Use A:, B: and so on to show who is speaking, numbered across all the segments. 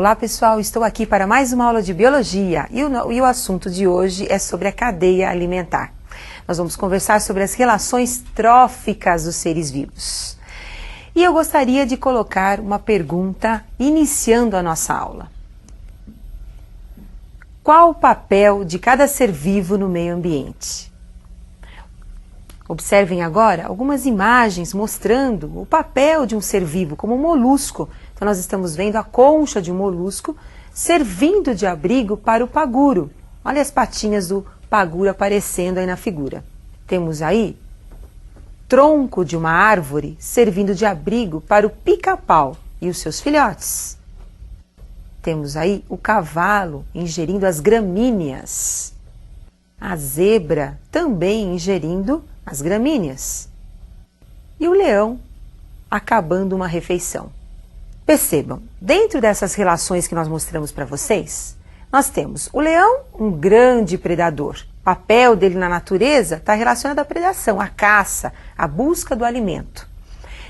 A: Olá pessoal, estou aqui para mais uma aula de Biologia e o assunto de hoje é sobre a cadeia alimentar. Nós vamos conversar sobre as relações tróficas dos seres vivos. E eu gostaria de colocar uma pergunta iniciando a nossa aula. Qual o papel de cada ser vivo no meio ambiente? Observem agora algumas imagens mostrando o papel de um ser vivo como um molusco. Então nós estamos vendo a concha de um molusco servindo de abrigo para o paguro. Olha as patinhas do paguro aparecendo aí na figura. Temos aí tronco de uma árvore servindo de abrigo para o pica-pau e os seus filhotes. Temos aí o cavalo ingerindo as gramíneas. A zebra também ingerindo as gramíneas. E o leão acabando uma refeição. Percebam, dentro dessas relações que nós mostramos para vocês, nós temos o leão, um grande predador. O papel dele na natureza está relacionado à predação, à caça, à busca do alimento.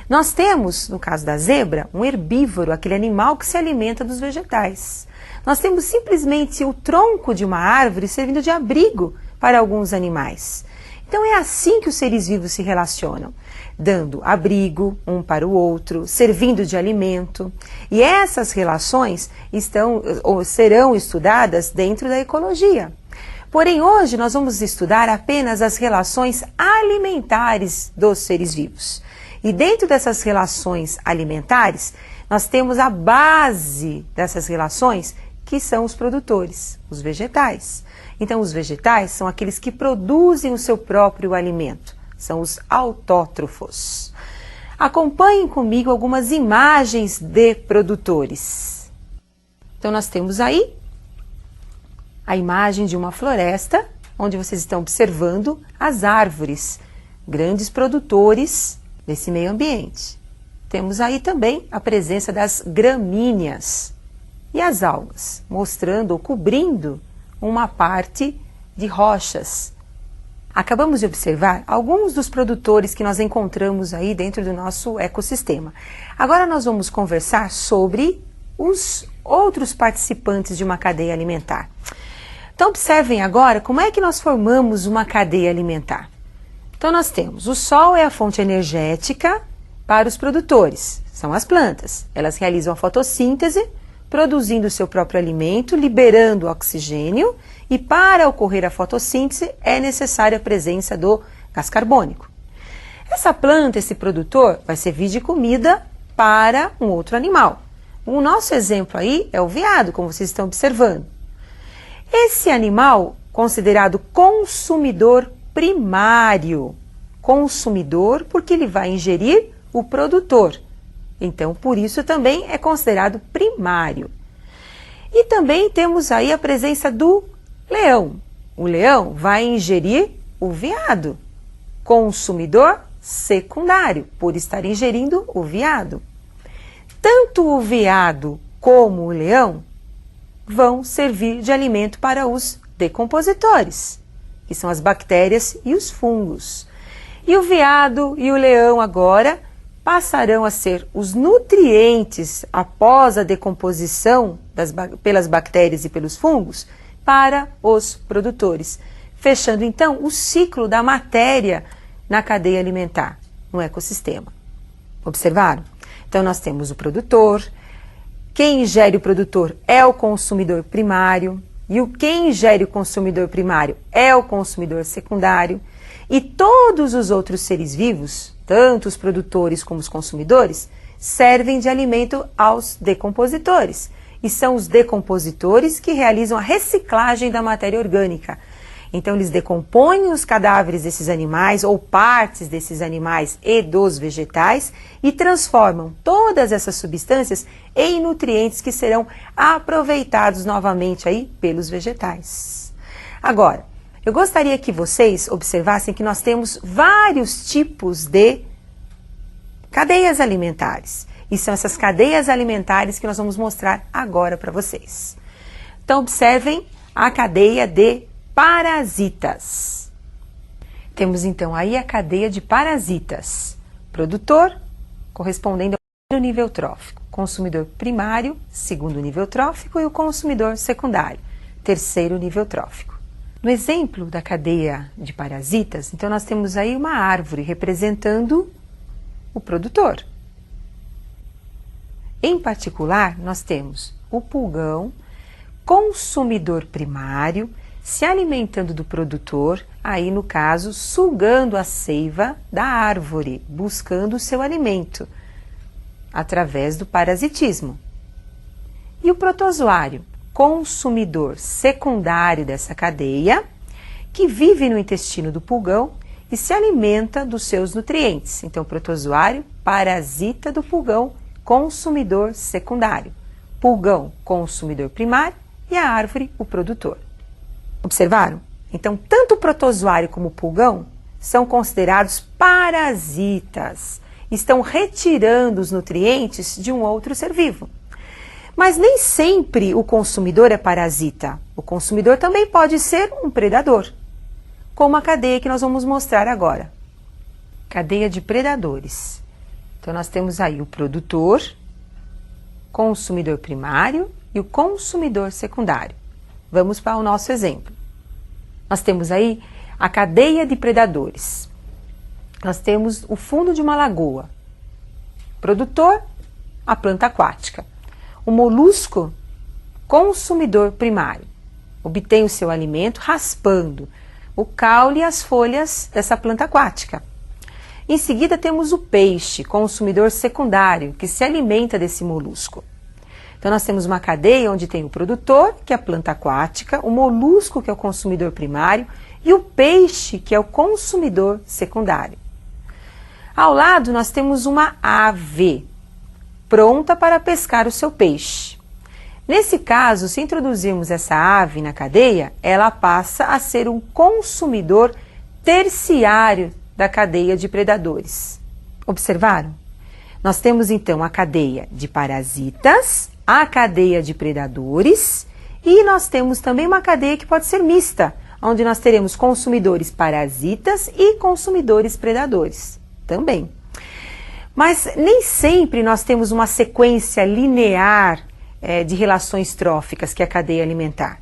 A: Nós temos, no caso da zebra, um herbívoro, aquele animal que se alimenta dos vegetais. Nós temos simplesmente o tronco de uma árvore servindo de abrigo para alguns animais. Então é assim que os seres vivos se relacionam, dando abrigo um para o outro, servindo de alimento. E essas relações serão estudadas dentro da ecologia. Porém, hoje nós vamos estudar apenas as relações alimentares dos seres vivos. E dentro dessas relações alimentares, nós temos a base dessas relações, que são os produtores, os vegetais. Então, os vegetais são aqueles que produzem o seu próprio alimento, são os autótrofos. Acompanhem comigo algumas imagens de produtores. Então, nós temos aí a imagem de uma floresta, onde vocês estão observando as árvores, grandes produtores desse meio ambiente. Temos aí também a presença das gramíneas e as algas, mostrando ou cobrindo uma parte de rochas. Acabamos de observar alguns dos produtores que nós encontramos aí dentro do nosso ecossistema. Agora nós vamos conversar sobre os outros participantes de uma cadeia alimentar. Então observem agora como é que nós formamos uma cadeia alimentar. Então nós temos o sol é a fonte energética para os produtores, são as plantas. Elas realizam a fotossíntese, produzindo o seu próprio alimento, liberando oxigênio, e para ocorrer a fotossíntese é necessária a presença do gás carbônico. Essa planta, esse produtor, vai servir de comida para um outro animal. O nosso exemplo aí é o veado, como vocês estão observando. Esse animal, considerado consumidor primário, consumidor porque ele vai ingerir o produtor. Então, por isso também é considerado primário. E também temos aí a presença do leão. O leão vai ingerir o veado, consumidor secundário, por estar ingerindo o veado. Tanto o veado como o leão vão servir de alimento para os decompositores, que são as bactérias e os fungos. E o veado e o leão agora passarão a ser os nutrientes após a decomposição pelas bactérias e pelos fungos para os produtores, fechando então o ciclo da matéria na cadeia alimentar, no ecossistema. Observaram? Então nós temos o produtor, quem ingere o produtor é o consumidor primário, e quem ingere o consumidor primário é o consumidor secundário, e todos os outros seres vivos, tanto os produtores como os consumidores, servem de alimento aos decompositores. E são os decompositores que realizam a reciclagem da matéria orgânica. Então, eles decompõem os cadáveres desses animais ou partes desses animais e dos vegetais e transformam todas essas substâncias em nutrientes que serão aproveitados novamente aí pelos vegetais. Agora, eu gostaria que vocês observassem que nós temos vários tipos de cadeias alimentares. E são essas cadeias alimentares que nós vamos mostrar agora para vocês. Então, observem a cadeia de parasitas. Temos então aí a cadeia de parasitas. Produtor, correspondendo nível trófico, consumidor primário, segundo nível trófico e o consumidor secundário, terceiro nível trófico. No exemplo da cadeia de parasitas, então nós temos aí uma árvore representando o produtor. Em particular, nós temos o pulgão, consumidor primário, se alimentando do produtor, aí no caso, sugando a seiva da árvore, buscando o seu alimento, através do parasitismo. E o protozoário, consumidor secundário dessa cadeia, que vive no intestino do pulgão e se alimenta dos seus nutrientes. Então, protozoário, parasita do pulgão, consumidor secundário. Pulgão, consumidor primário e a árvore, o produtor. Observaram? Então, tanto o protozoário como o pulgão são considerados parasitas. Estão retirando os nutrientes de um outro ser vivo. Mas nem sempre o consumidor é parasita. O consumidor também pode ser um predador, como a cadeia que nós vamos mostrar agora. Cadeia de predadores. Então, nós temos aí o produtor, consumidor primário e o consumidor secundário. Vamos para o nosso exemplo. Nós temos aí a cadeia de predadores. Nós temos o fundo de uma lagoa. Produtor, a planta aquática. O molusco, consumidor primário. Obtém o seu alimento raspando o caule e as folhas dessa planta aquática. Em seguida temos o peixe, consumidor secundário, que se alimenta desse molusco. Então nós temos uma cadeia onde tem o produtor, que é a planta aquática, o molusco, que é o consumidor primário, e o peixe, que é o consumidor secundário. Ao lado nós temos uma ave, pronta para pescar o seu peixe. Nesse caso, se introduzirmos essa ave na cadeia, ela passa a ser um consumidor terciário da cadeia de predadores. Observaram? Nós temos então a cadeia de parasitas, a cadeia de predadores e nós temos também uma cadeia que pode ser mista, onde nós teremos consumidores parasitas e consumidores predadores também. Mas nem sempre nós temos uma sequência linear de relações tróficas, que é a cadeia alimentar.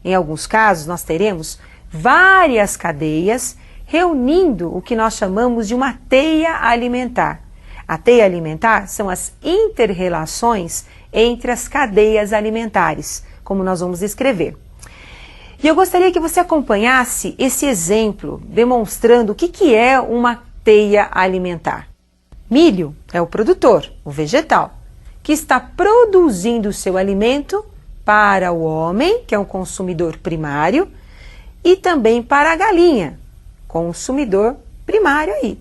A: Em alguns casos, nós teremos várias cadeias reunindo o que nós chamamos de uma teia alimentar. A teia alimentar são as inter-relações entre as cadeias alimentares, como nós vamos descrever. E eu gostaria que você acompanhasse esse exemplo, demonstrando o que é uma teia alimentar. Milho é o produtor, o vegetal, que está produzindo o seu alimento para o homem, que é um consumidor primário, e também para a galinha, consumidor primário aí.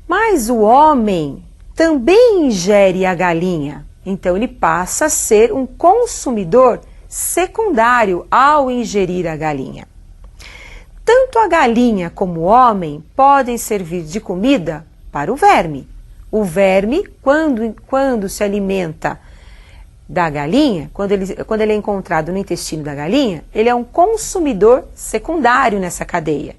A: Mas o homem também ingere a galinha, então ele passa a ser um consumidor secundário ao ingerir a galinha. Tanto a galinha como o homem podem servir de comida para o verme. O verme, quando se alimenta da galinha, quando ele é encontrado no intestino da galinha, ele é um consumidor secundário nessa cadeia.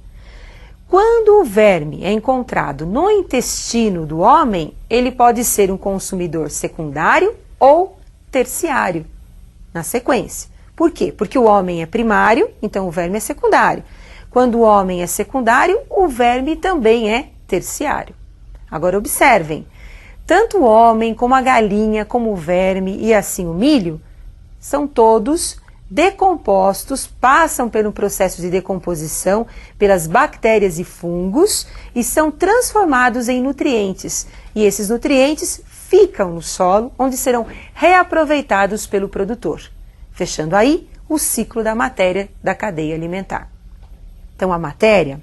A: Quando o verme é encontrado no intestino do homem, ele pode ser um consumidor secundário ou terciário, na sequência. Por quê? Porque o homem é primário, então o verme é secundário. Quando o homem é secundário, o verme também é terciário. Agora observem, tanto o homem como a galinha, como o verme e assim o milho, são todos decompostos, passam pelo processo de decomposição pelas bactérias e fungos e são transformados em nutrientes. E esses nutrientes ficam no solo, onde serão reaproveitados pelo produtor, fechando aí o ciclo da matéria da cadeia alimentar. Então a matéria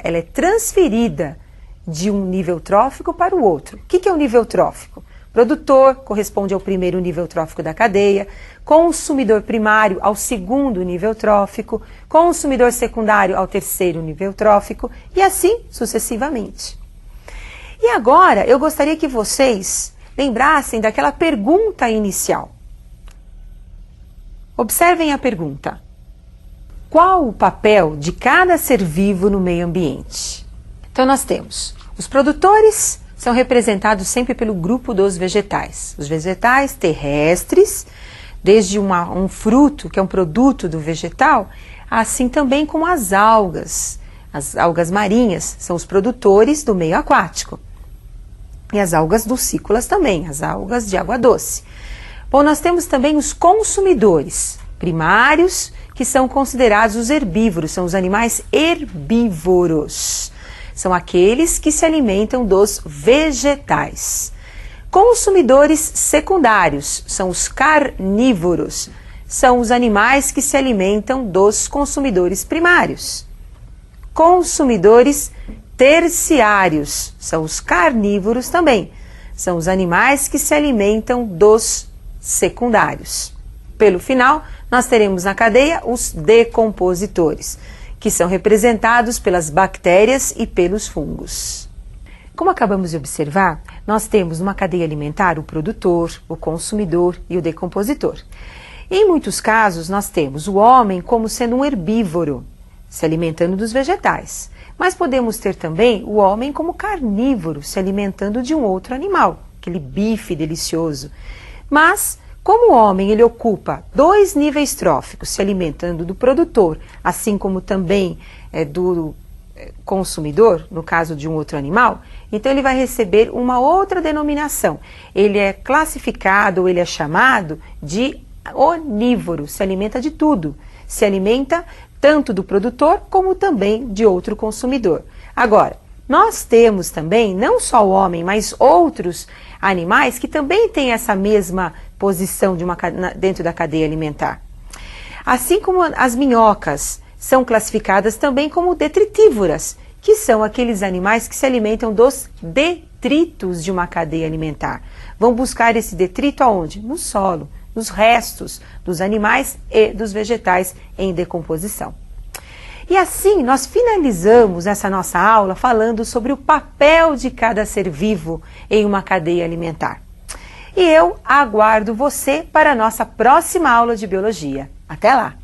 A: ela é transferida de um nível trófico para o outro. O que é o nível trófico? Produtor corresponde ao primeiro nível trófico da cadeia, consumidor primário ao segundo nível trófico, consumidor secundário ao terceiro nível trófico e assim sucessivamente. E agora eu gostaria que vocês lembrassem daquela pergunta inicial. Observem a pergunta. Qual o papel de cada ser vivo no meio ambiente? Então nós temos os produtores, são representados sempre pelo grupo dos vegetais. Os vegetais terrestres, desde um fruto, que é um produto do vegetal, assim também como as algas. As algas marinhas são os produtores do meio aquático. E as algas dulcícolas também, as algas de água doce. Bom, nós temos também os consumidores primários, que são considerados os herbívoros, são os animais herbívoros. São aqueles que se alimentam dos vegetais. Consumidores secundários são os carnívoros, são os animais que se alimentam dos consumidores primários. Consumidores terciários são os carnívoros também, são os animais que se alimentam dos secundários. Pelo final, nós teremos na cadeia os decompositores, que são representados pelas bactérias e pelos fungos. Como acabamos de observar, nós temos numa cadeia alimentar o produtor, o consumidor e o decompositor. Em muitos casos, nós temos o homem como sendo um herbívoro, se alimentando dos vegetais. Mas podemos ter também o homem como carnívoro, se alimentando de um outro animal, aquele bife delicioso. Mas, como o homem ele ocupa 2 níveis tróficos, se alimentando do produtor, assim como também do consumidor, no caso de um outro animal, então ele vai receber uma outra denominação. Ele é classificado, ou ele é chamado de onívoro, se alimenta de tudo, se alimenta tanto do produtor como também de outro consumidor. Agora, nós temos também, não só o homem, mas outros animais que também têm essa mesma posição dentro da cadeia alimentar. Assim como as minhocas são classificadas também como detritívoras, que são aqueles animais que se alimentam dos detritos de uma cadeia alimentar. Vão buscar esse detrito aonde? No solo, nos restos dos animais e dos vegetais em decomposição. E assim nós finalizamos essa nossa aula falando sobre o papel de cada ser vivo em uma cadeia alimentar. E eu aguardo você para a nossa próxima aula de biologia. Até lá!